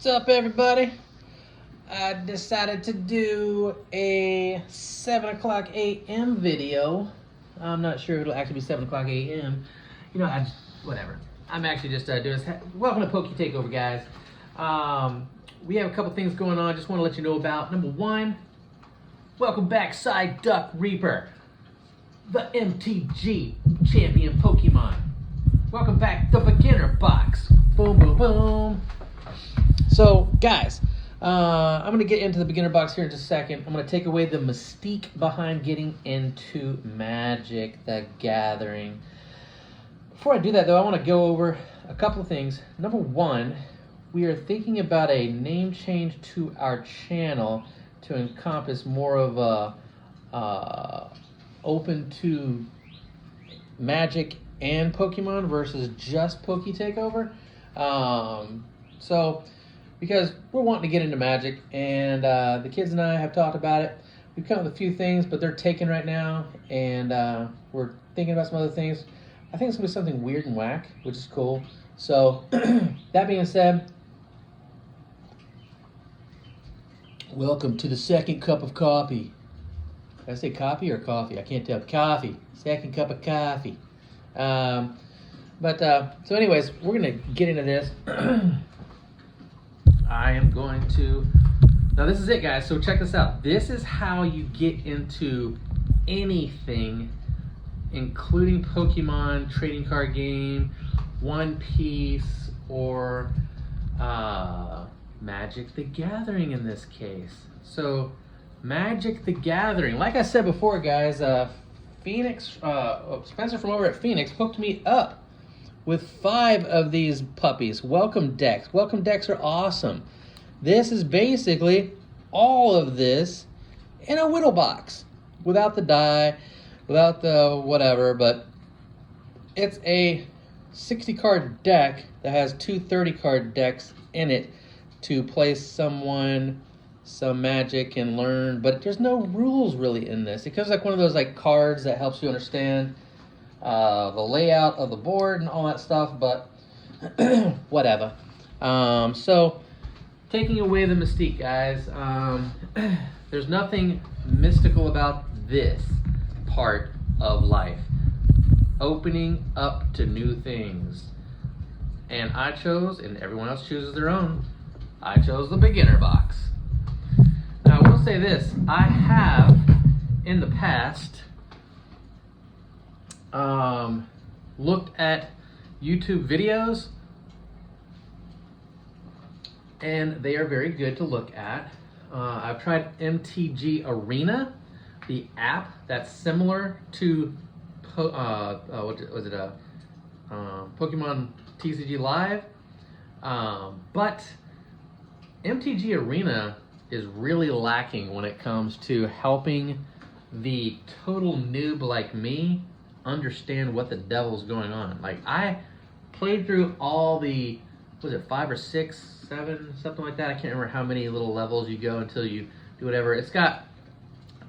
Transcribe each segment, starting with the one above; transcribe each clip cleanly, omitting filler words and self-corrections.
What's up, everybody? I decided to do a 7 o'clock a.m. video. I'm not sure it'll actually be 7 o'clock a.m. You know, whatever. I'm actually just doing this. Welcome to Poke Takeover, guys. We have a couple things going on I just want to let you know about. Number one, welcome back, Side Duck Reaper, the MTG champion Pokemon. Welcome back, the beginner box. Boom, boom, boom. So, guys, I'm going to get into the beginner box here in just a second. I'm going to take away the mystique behind getting into Magic the Gathering. Before I do that, though, I want to go over a couple of things. Number one, we are thinking about a name change to our channel to encompass more of a open to Magic and Pokemon versus just Poke Takeover. Because we're wanting to get into Magic, and the kids and I have talked about it. We've come up with a few things, but they're taken right now, and we're thinking about some other things. I think it's going to be something weird and whack, which is cool. So, that being said, welcome to the second cup of coffee. Did I say coffee or coffee? I can't tell. Coffee. Second cup of coffee. So anyways, we're going to get into this. I am going to... Now, this is it, guys. So check this out. This is how you get into anything, including Pokemon, trading card game, One Piece, or Magic the Gathering in this case. So, Magic the Gathering. Like I said before, guys, Spencer from over at Phoenix hooked me up with 5 of these puppies. Welcome decks. Welcome decks are awesome. This is basically all of this in a whittle box. Without the die, without the whatever, but it's a 60 card deck that has 2 30 card decks in it to play someone some Magic and learn, but there's no rules really in this. It comes like one of those like cards that helps you understand the layout of the board and all that stuff, but whatever. So taking away the mystique, guys, there's nothing mystical about this part of life. Opening up to new things. And I chose, and everyone else chooses their own, I chose the beginner box. Now I will say this, I have in the past looked at YouTube videos, and they are very good to look at. I've tried MTG Arena, the app that's similar to Pokemon TCG Live, but MTG Arena is really lacking when it comes to helping the total noob like me understand what the devil's going on. Like, I played through all the, was it 5 or 6, 7, something like that. I can't remember how many little levels you go until you do whatever. It's got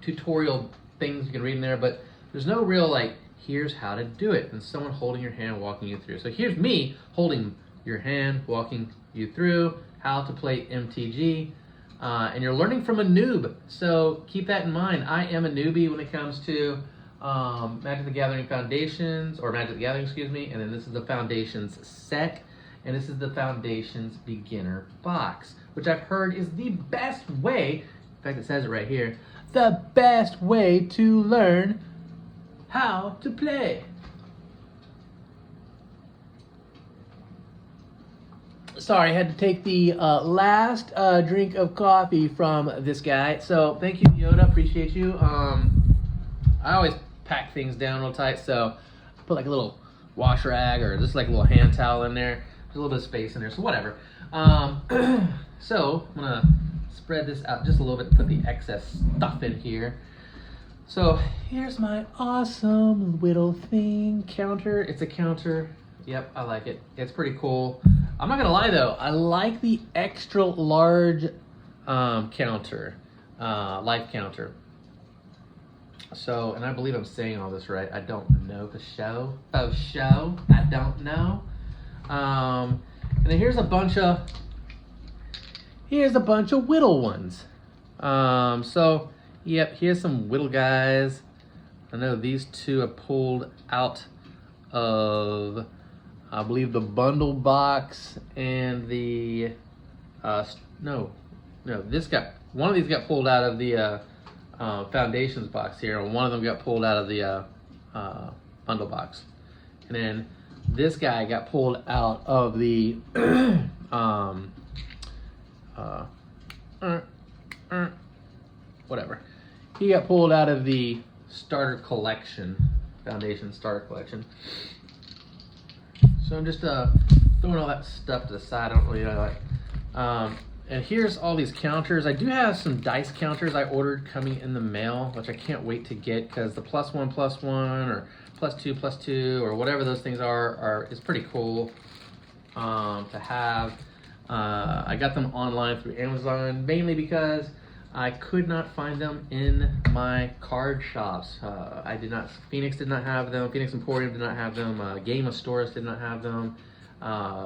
tutorial things you can read in there, but there's no real, like, here's how to do it, and someone holding your hand, walking you through. So here's me holding your hand, walking you through how to play MTG, and you're learning from a noob. So keep that in mind. I am a newbie when it comes to Magic the Gathering Foundations, or Magic the Gathering, excuse me, and then this is the Foundations set, and this is the Foundations beginner box, which I've heard is the best way, in fact it says it right here, the best way to learn how to play. Sorry, I had to take the last drink of coffee from this guy. So thank you, Yoda. Appreciate you. I always pack things down real tight, so I put like a little wash rag or just like a little hand towel in there. There's a little bit of space in there, so whatever. So I'm gonna spread this out just a little bit to put the excess stuff in here. So here's my awesome little thing counter. It's a counter. Yep, I like it. It's pretty cool. I'm not gonna lie though, I like the extra large counter, life counter. So, and I believe I'm saying all this right. I don't know for show. I don't know. And then here's a bunch of here's a bunch of Whittle ones. So, yep, here's some Whittle guys. I know these two are pulled out of, I believe, the bundle box and the, no, this got, one of these got pulled out of the Foundations box here, and one of them got pulled out of the bundle box. And then this guy got pulled out of the whatever. He got pulled out of the starter collection, Foundation starter collection. So I'm just throwing all that stuff to the side. I don't really like. And here's all these counters. I do have some dice counters I ordered coming in the mail, which I can't wait to get, because the +1+1 or +2+2 or whatever those things are is pretty cool to have. I got them online through Amazon, mainly because I could not find them in my card shops. Phoenix did not have them. Phoenix Emporium did not have them. Game of Stores did not have them.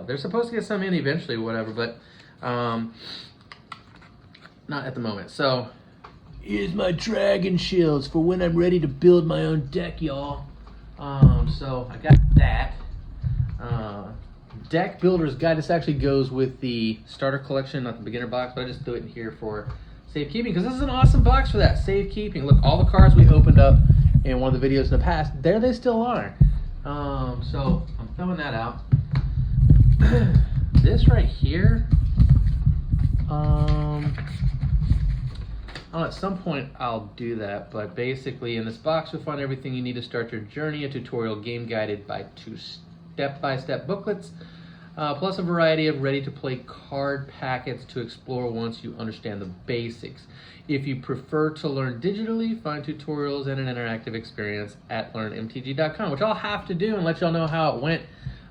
They're supposed to get some in eventually, whatever, but not at the moment. So here's my dragon shields for when I'm ready to build my own deck, y'all. So I got that. Deck Builder's Guide. This actually goes with the starter collection, not the beginner box, but I just threw it in here for safekeeping, because this is an awesome box for that, safekeeping. Look, all the cards we opened up in one of the videos in the past, there they still are. So I'm throwing that out. This right here, I don't know, at some point I'll do that, but basically in this box you'll find everything you need to start your journey, a tutorial game guided by 2 step-by-step booklets, plus a variety of ready-to-play card packets to explore once you understand the basics. If you prefer to learn digitally, find tutorials and an interactive experience at learnmtg.com, which I'll have to do and let y'all know how it went,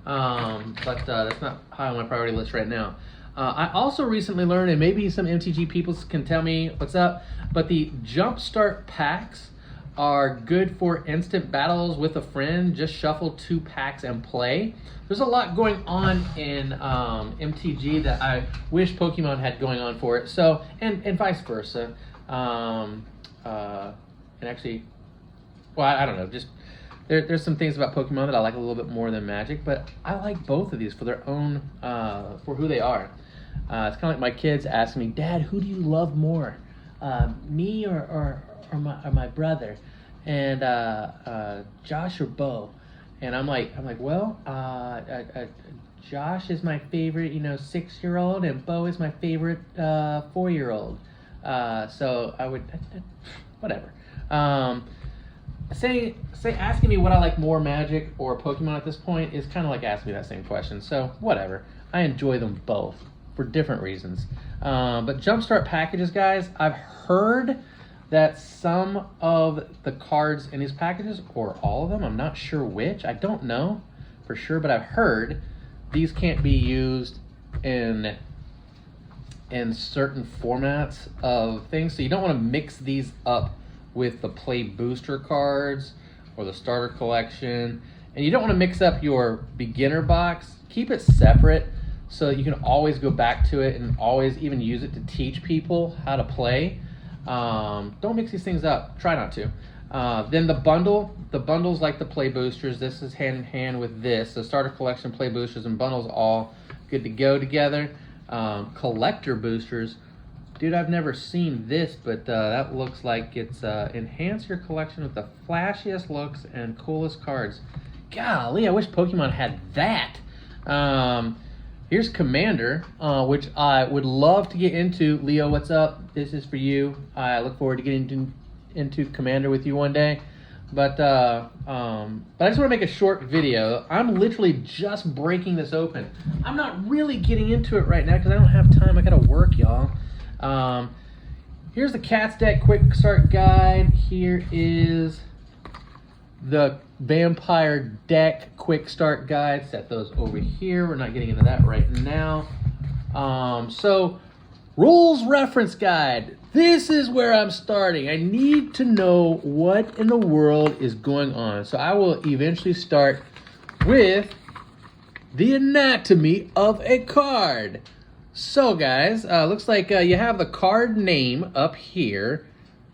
but that's not high on my priority list right now. I also recently learned, and maybe some MTG people can tell me what's up, but the Jumpstart packs are good for instant battles with a friend. Just shuffle 2 packs and play. There's a lot going on in MTG that I wish Pokemon had going on for it. So, and vice versa. And actually, well, I don't know. Just there's some things about Pokemon that I like a little bit more than Magic, but I like both of these for their own, for who they are. It's kind of like my kids asking me, Dad, who do you love more, me or my brother, and Josh or Bo? And I'm like, well, Josh is my favorite, 6-year-old, and Bo is my favorite 4-year-old. So I would, whatever. Asking me what I like more, Magic or Pokemon at this point, is kind of like asking me that same question. So whatever. I enjoy them both for different reasons. But Jumpstart packages, guys, I've heard that some of the cards in these packages, or all of them, I'm not sure which, I don't know for sure, but I've heard these can't be used in certain formats of things. So you don't want to mix these up with the play booster cards or the starter collection, and you don't want to mix up your beginner box. Keep it separate so that you can always go back to it and always even use it to teach people how to play. Don't mix these things up. Try not to. Then the bundles like the play boosters. This is hand in hand with this. The starter collection, play boosters, and bundles all good to go together. Collector boosters. Dude, I've never seen this, but that looks like it's enhance your collection with the flashiest looks and coolest cards. Golly, I wish Pokemon had that. Here's Commander, which I would love to get into. Leo, what's up? This is for you. I look forward to getting into Commander with you one day. But I just want to make a short video. I'm literally just breaking this open. I'm not really getting into it right now because I don't have time. I gotta work, y'all. Here's the Cats Deck Quick Start Guide. Here is the Vampire Deck Quick Start Guide. Set those over here. We're not getting into that right now. So, Rules Reference Guide. This is where I'm starting. I need to know what in the world is going on. So I will eventually start with the anatomy of a card. So guys, looks like you have the card name up here.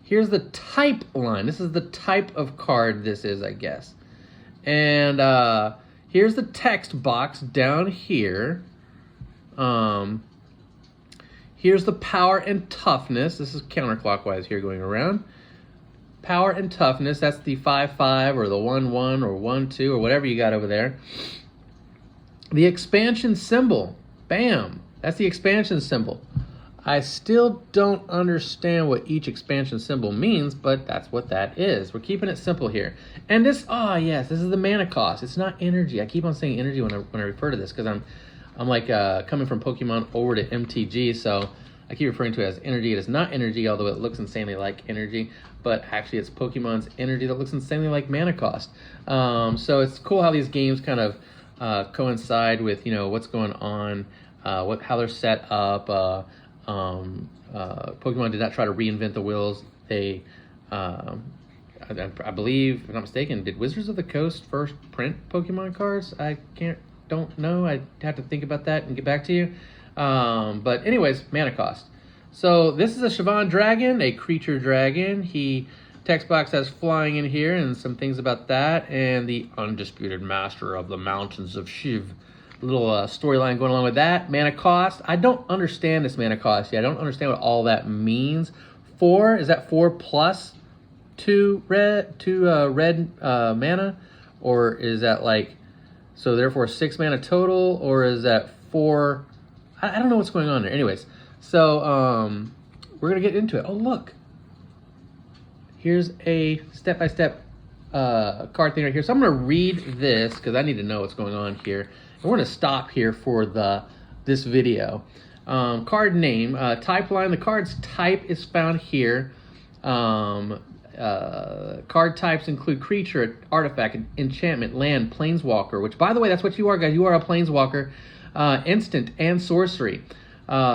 Here's the type line. This is the type of card this is, I guess. And here's the text box down here. Here's the power and toughness. This is counterclockwise here going around. Power and toughness, that's the 5/5 or the 1/1 or 1/2 or whatever you got over there. The expansion symbol, bam, that's the expansion symbol. I still don't understand what each expansion symbol means, but that's what that is. We're keeping it simple here. And this, oh yes, this is the mana cost. It's not energy. I keep on saying energy when I refer to this because I'm like coming from Pokemon over to MTG, so I keep referring to it as energy. It is not energy, although it looks insanely like energy, but actually it's Pokemon's energy that looks insanely like mana cost. So it's cool how these games kind of coincide with, you know, what's going on, how they're set up. Pokemon did not try to reinvent the wheels. They, I believe, if I'm not mistaken, did Wizards of the Coast first print Pokemon cards? Don't know. I'd have to think about that and get back to you. But anyways, mana cost. So this is a Shivan dragon, a creature dragon. Text box has flying in here and some things about that, and the undisputed master of the mountains of Shiv. Little storyline going along with that. Mana cost. I don't understand this mana cost yet. I don't understand what all that means. 4, is that 4 plus 2 red mana, or is that like, so therefore 6 mana total, or is that 4? I don't know what's going on there. Anyways, so we're gonna get into it. Oh look, here's a step-by-step card thing right here. So I'm gonna read this because I need to know what's going on here. And we're gonna stop here for this video. Card name, type line. The card's type is found here. Card types include creature, artifact, enchantment, land, planeswalker, which, by the way, that's what you are, guys. You are a planeswalker. Instant, and sorcery.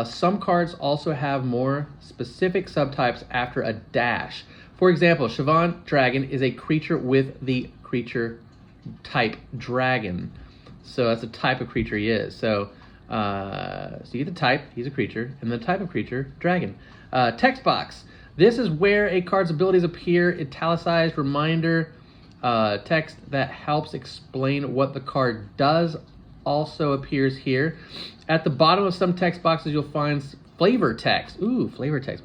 Some cards also have more specific subtypes after a dash. For example, Shivan Dragon is a creature with the creature type dragon. So that's the type of creature he is. So you get the type, he's a creature, and the type of creature, dragon. Text box. This is where a card's abilities appear. Italicized reminder text that helps explain what the card does also appears here. At the bottom of some text boxes, you'll find flavor text. Ooh, flavor text.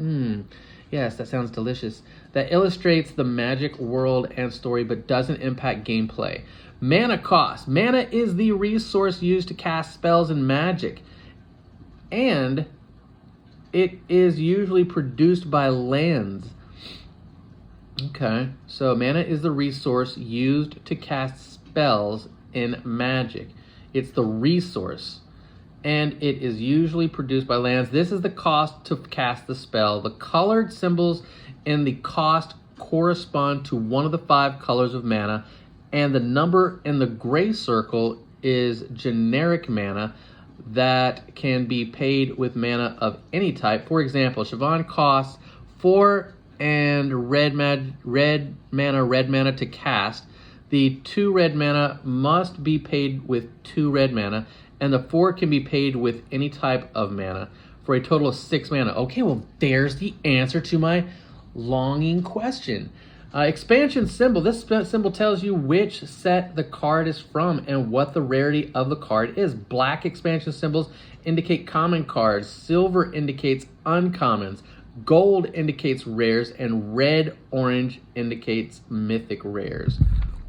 Yes, that sounds delicious. That illustrates the magic world and story, but doesn't impact gameplay. Mana cost. Mana is the resource used to cast spells and magic, and it is usually produced by lands. Okay, so mana is the resource used to cast spells in magic. It's the resource, and it is usually produced by lands. This is the cost to cast the spell. The colored symbols in the cost correspond to one of the 5 colors of mana, and the number in the gray circle is generic mana that can be paid with mana of any type. For example, Shivan costs 4 and red mana to cast. The 2 red mana must be paid with 2 red mana, and the 4 can be paid with any type of mana for a total of 6 mana. Okay, well, there's the answer to my longing question. Expansion symbol. This symbol tells you which set the card is from and what the rarity of the card is. Black expansion symbols indicate common cards. Silver indicates uncommons. Gold indicates rares, and red-orange indicates mythic rares.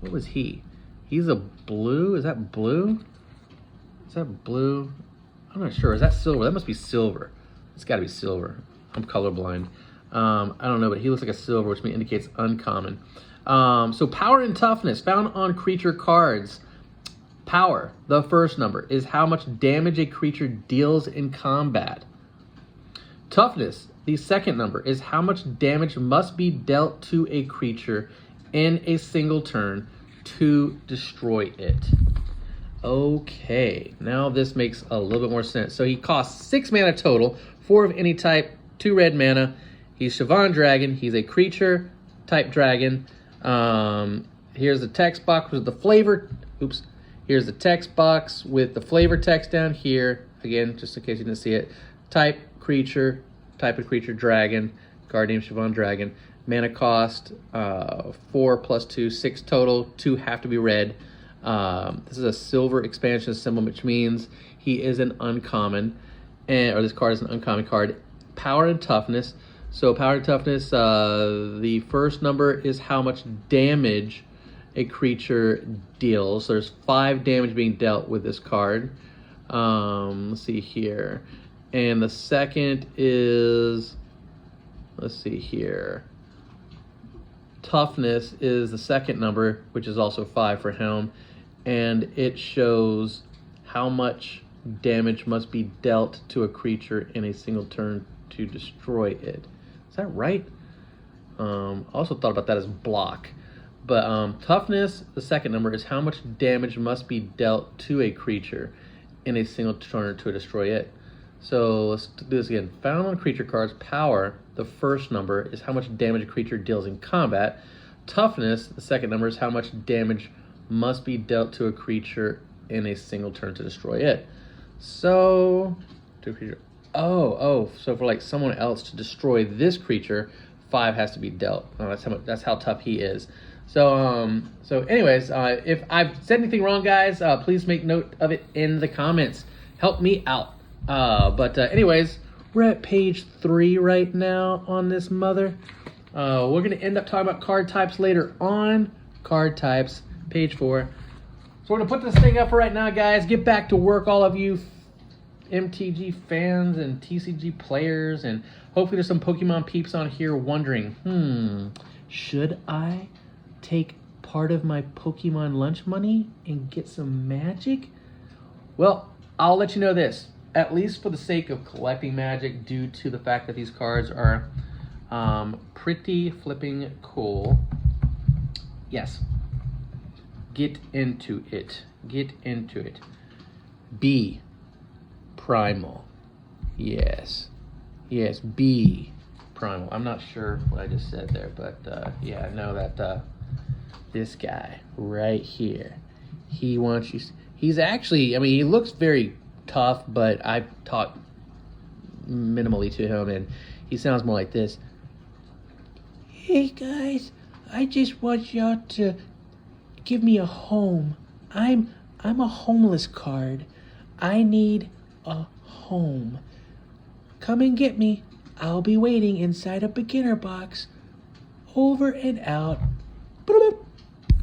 What was he? He's a blue? Is that blue? Is that blue? I'm not sure. Is that silver? That must be silver. It's got to be silver. I'm colorblind. I don't know, but he looks like a silver, which indicates uncommon. So power and toughness found on creature cards. Power, the first number, is how much damage a creature deals in combat. Toughness, the second number, is how much damage must be dealt to a creature in a single turn to destroy it. Okay, now this makes a little bit more sense. So he costs 6 mana total, 4 of any type, 2 red mana. He's Shivan Dragon. He's a creature type dragon. Here's the text box with the flavor. Here's the text box with the flavor text down here. Again, just in case you didn't see it. type of creature, dragon, Guardian Siobhan Dragon. Mana cost 4 plus 2, 6 total. 2 have to be red. This is a silver expansion symbol, which means he is an uncommon, or this card is an uncommon card. Power and toughness. So power and toughness, the first number is how much damage a creature deals. So there's 5 damage being dealt with this card. Let's see here. And the second is, let's see here. Toughness is the second number, which is also 5 for him. And it shows how much damage must be dealt to a creature in a single turn to destroy it. Is that right? I also thought about that as block. But toughness, the second number, is how much damage must be dealt to a creature in a single turn to destroy it. So let's do this again. Found on creature cards, power, the first number, is how much damage a creature deals in combat. Toughness, the second number, is how much damage must be dealt to a creature in a single turn to destroy it. So, to a creature. So for like someone else to destroy this creature, 5 has to be dealt. That's how tough he is. So anyways, if I've said anything wrong, guys, please make note of it in the comments. Help me out. Anyways, we're at page 3 right now on this mother. We're going to end up talking about card types later on. Card types, page 4. So we're going to put this thing up for right now, guys. Get back to work, all of you MTG fans and TCG players. And hopefully there's some Pokemon peeps on here wondering, should I take part of my Pokemon lunch money and get some magic? Well, I'll let you know this. At least for the sake of collecting magic, due to the fact that these cards are pretty flipping cool. Yes. Get into it. Get into it. B. Primal. Yes. Yes, B. Primal. I'm not sure what I just said there, but yeah, I know that this guy right here, he wants you. He's actually, I mean, he looks very tough, but I've talked minimally to him, and he sounds more like this. Hey guys, I just want y'all to give me a home. I'm a homeless card. I need a home. Come and get me. I'll be waiting inside a beginner box. Over and out.